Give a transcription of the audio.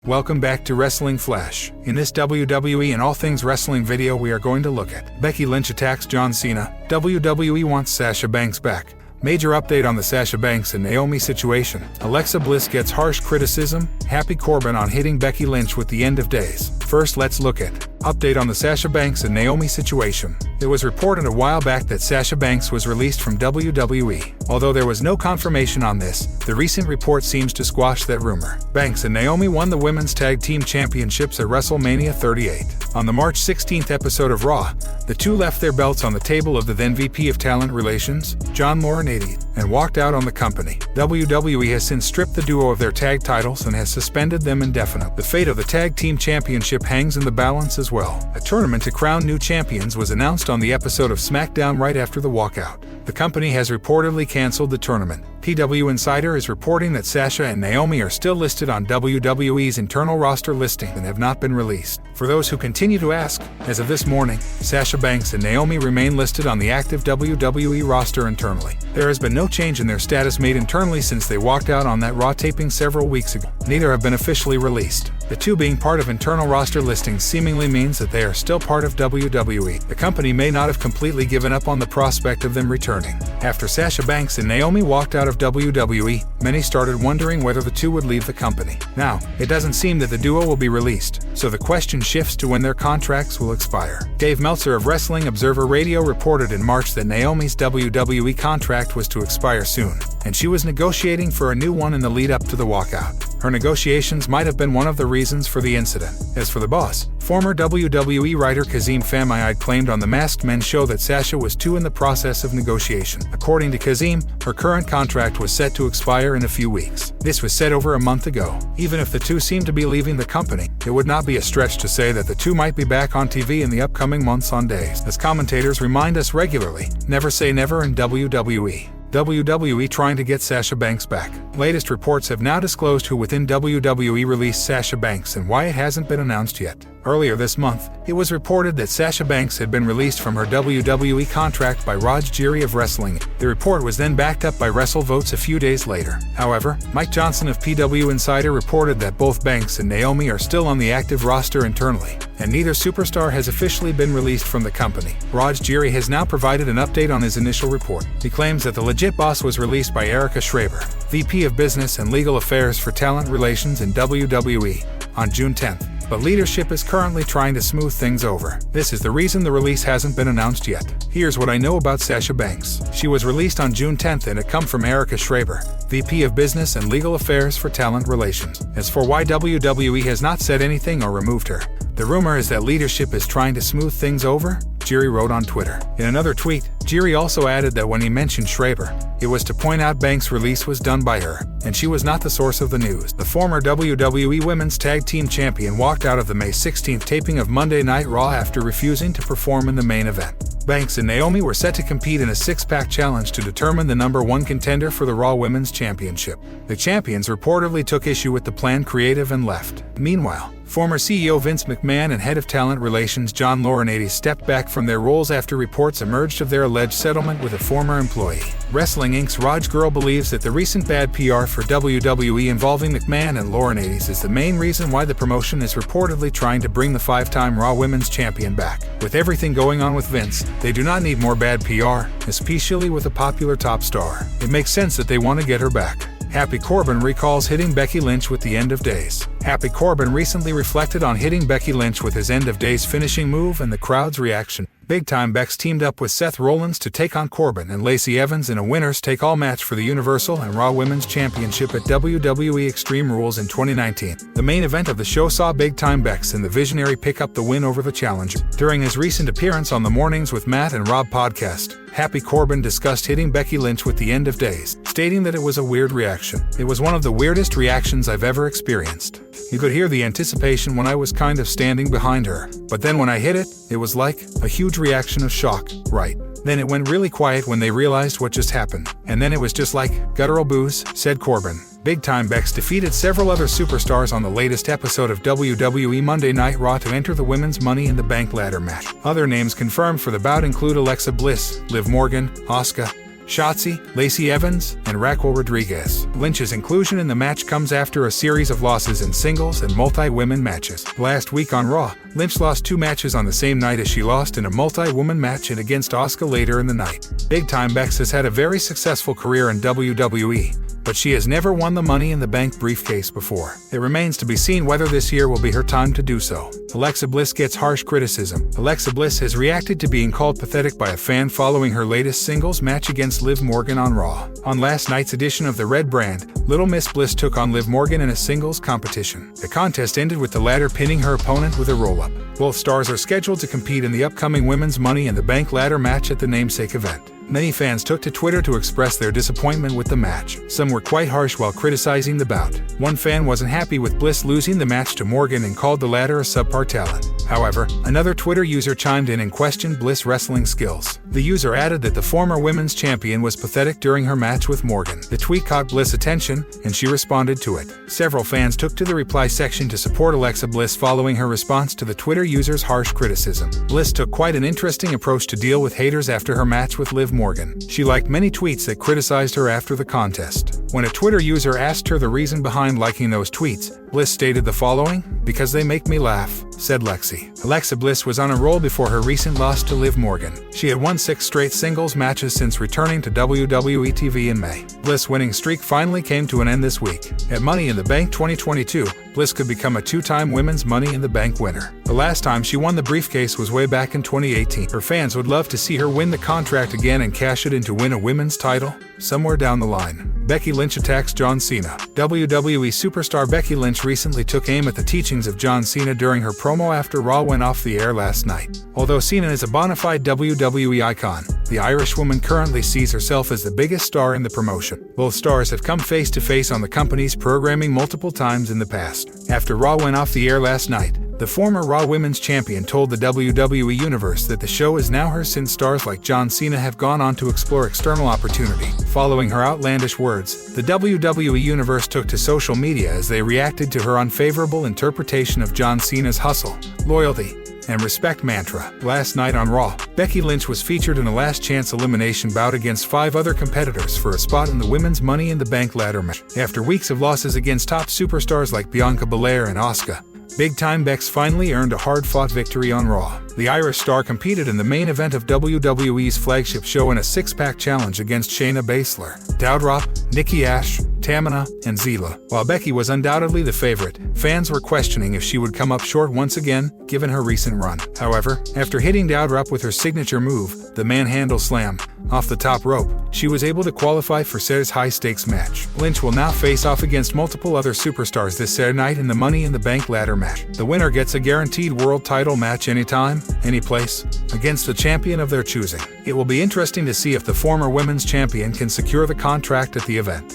Welcome back to Wrestling Flash. In this WWE and all things wrestling video we are going to look at Becky Lynch attacks John Cena, WWE wants Sasha Banks back. Major update on the Sasha Banks and NAOMI situation. Alexa Bliss gets harsh criticism. Happy Corbin on hitting Becky Lynch with the end of days. First, let's look at update on the Sasha Banks and NAOMI situation. It was reported a while back that Sasha Banks was released from WWE. Although there was no confirmation on this, the recent report seems to squash that rumor. Banks and NAOMI won the Women's Tag Team Championships at WrestleMania 38. On the March 16th episode of Raw, the two left their belts on the table of the then VP of Talent Relations, John Laurinaitis, and walked out on the company. WWE has since stripped the duo of their tag titles and has suspended them indefinitely. The fate of the Tag Team Championship hangs in the balance as well. A tournament to crown new champions was announced on the episode of SmackDown right after the walkout. The company has reportedly canceled the tournament. PW Insider is reporting that Sasha and NAOMI are still listed on WWE's internal roster listing and have not been released. For those who continue to ask, as of this morning, Sasha Banks and NAOMI remain listed on the active WWE roster internally. There has been no change in their status made internally since they walked out on that Raw taping several weeks ago. Neither have been officially released. The two being part of internal roster listings seemingly means that they are still part of WWE. The company may not have completely given up on the prospect of them returning. After Sasha Banks and NAOMI walked out of WWE, many started wondering whether the two would leave the company. Now, it doesn't seem that the duo will be released, so the question shifts to when their contracts will expire. Dave Meltzer of Wrestling Observer Radio reported in March that NAOMI's WWE contract was to expire soon, and she was negotiating for a new one in the lead up to the walkout. Her negotiations might have been one of the reasons for the incident. As for the boss, former WWE writer Kazim Famayad claimed on the Masked Men show that Sasha was too in the process of negotiation. According to Kazim, her current contract was set to expire in a few weeks. This was said over a month ago. Even if the two seem to be leaving the company, it would not be a stretch to say that the two might be back on TV in the upcoming months on days. As commentators remind us regularly, never say never in WWE. WWE trying to get Sasha Banks back. Latest reports have now disclosed who within WWE released Sasha Banks and why it hasn't been announced yet. Earlier this month, it was reported that Sasha Banks had been released from her WWE contract by Raj Giri of Wrestling. The report was then backed up by WrestleVotes a few days later. However, Mike Johnson of PW Insider reported that both Banks and NAOMI are still on the active roster internally, and neither superstar has officially been released from the company. Raj Giri has now provided an update on his initial report. He claims that the legit boss was released by Erica Schreiber, VP of Business and Legal Affairs for Talent Relations in WWE, on June 10th. But leadership is currently trying to smooth things over. This is the reason the release hasn't been announced yet. Here's what I know about Sasha Banks. She was released on June 10th and it come from Erica Schreiber, VP of Business and Legal Affairs for Talent Relations. As for why WWE has not said anything or removed her, the rumor is that leadership is trying to smooth things over, Giri wrote on Twitter. In another tweet, Giri also added that when he mentioned Schreiber, it was to point out Banks' release was done by her, and she was not the source of the news. The former WWE Women's Tag Team Champion walked out of the May 16th taping of Monday Night Raw after refusing to perform in the main event. Banks and NAOMI were set to compete in a six-pack challenge to determine the #1 contender for the Raw Women's Championship. The champions reportedly took issue with the plan creative and left. Meanwhile, former CEO Vince McMahon and head of Talent Relations John Laurinaitis stepped back from their roles after reports emerged of their alleged settlement with a former employee. Wrestling Inc.'s Raj Girl believes that the recent bad PR for WWE involving McMahon and Laurinaitis is the main reason why the promotion is reportedly trying to bring the five-time Raw Women's Champion back. With everything going on with Vince, they do not need more bad PR, especially with a popular top star. It makes sense that they want to get her back. Happy Corbin recalls hitting Becky Lynch with the end of days. Happy Corbin recently reflected on hitting Becky Lynch with his end of days finishing move and the crowd's reaction. Big Time Bex teamed up with Seth Rollins to take on Corbin and Lacey Evans in a winners-take-all match for the Universal and Raw Women's Championship at WWE Extreme Rules in 2019. The main event of the show saw Big Time Bex and the Visionary pick up the win over the challenger. During his recent appearance on the Mornings with Matt and Rob podcast, Happy Corbin discussed hitting Becky Lynch with the end of days, stating that it was a weird reaction. It was one of the weirdest reactions I've ever experienced. You could hear the anticipation when I was kind of standing behind her, but then when I hit it was like a huge reaction of shock, right? Then it went really quiet when they realized what just happened, and then it was just like guttural boos, said Corbin. Big Time Bex defeated several other superstars on the latest episode of WWE Monday Night Raw to enter the Women's Money in the Bank ladder match. Other names confirmed for the bout include Alexa Bliss, Liv Morgan, Asuka, Shotzi, Lacey Evans, and Raquel Rodriguez. Lynch's inclusion in the match comes after a series of losses in singles and multi-women matches. Last week on Raw, Lynch lost 2 matches on the same night as she lost in a multi-woman match and against Asuka later in the night. Big Time Bex has had a very successful career in WWE, but she has never won the Money in the Bank briefcase before. It remains to be seen whether this year will be her time to do so. Alexa Bliss gets harsh criticism. Alexa Bliss has reacted to being called pathetic by a fan following her latest singles match against Liv Morgan on Raw. On last night's edition of the Red Brand, Little Miss Bliss took on Liv Morgan in a singles competition. The contest ended with the latter pinning her opponent with a roll-up. Both stars are scheduled to compete in the upcoming Women's Money in the Bank ladder match at the namesake event. Many fans took to Twitter to express their disappointment with the match. Some were quite harsh while criticizing the bout. One fan wasn't happy with Bliss losing the match to Morgan and called the latter a subpar talent. However, another Twitter user chimed in and questioned Bliss' wrestling skills. The user added that the former women's champion was pathetic during her match with Morgan. The tweet caught Bliss' attention, and she responded to it. Several fans took to the reply section to support Alexa Bliss following her response to the Twitter user's harsh criticism. Bliss took quite an interesting approach to deal with haters after her match with Liv Morgan. She liked many tweets that criticized her after the contest. When a Twitter user asked her the reason behind liking those tweets, Bliss stated the following: "Because they make me laugh," said Lexi. Alexa Bliss was on a roll before her recent loss to Liv Morgan. She had won 6 straight singles matches since returning to WWE TV in May. Bliss' winning streak finally came to an end this week. At Money in the Bank 2022, Bliss could become a 2-time Women's Money in the Bank winner. The last time she won the briefcase was way back in 2018. Her fans would love to see her win the contract again and cash it in to win a women's title somewhere down the line. Becky Lynch attacks John Cena. WWE superstar Becky Lynch recently took aim at the teachings of John Cena during her promo after Raw went off the air last night. Although Cena is a bona fide WWE icon, the Irish woman currently sees herself as the biggest star in the promotion. Both stars have come face to face on the company's programming multiple times in the past. After Raw went off the air last night, the former Raw Women's Champion told the WWE Universe that the show is now hers since stars like John Cena have gone on to explore external opportunity. Following her outlandish words, the WWE Universe took to social media as they reacted to her unfavorable interpretation of John Cena's hustle, loyalty, and respect mantra. Last night on Raw, Becky Lynch was featured in a last-chance elimination bout against 5 other competitors for a spot in the Women's Money in the Bank ladder match. After weeks of losses against top superstars like Bianca Belair and Asuka, Big Time Bex finally earned a hard-fought victory on Raw. The Irish star competed in the main event of WWE's flagship show in a 6-pack challenge against Shayna Baszler, Doudrop, Nikki Ash, Tamina, and Zila. While Becky was undoubtedly the favorite, fans were questioning if she would come up short once again, given her recent run. However, after hitting Doudrop with her signature move, the Manhandle Slam, off the top rope, she was able to qualify for Saturday's high-stakes match. Lynch will now face off against multiple other superstars this Saturday night in the Money in the Bank ladder match. The winner gets a guaranteed world title match anytime, anyplace, against the champion of their choosing. It will be interesting to see if the former women's champion can secure the contract at the event.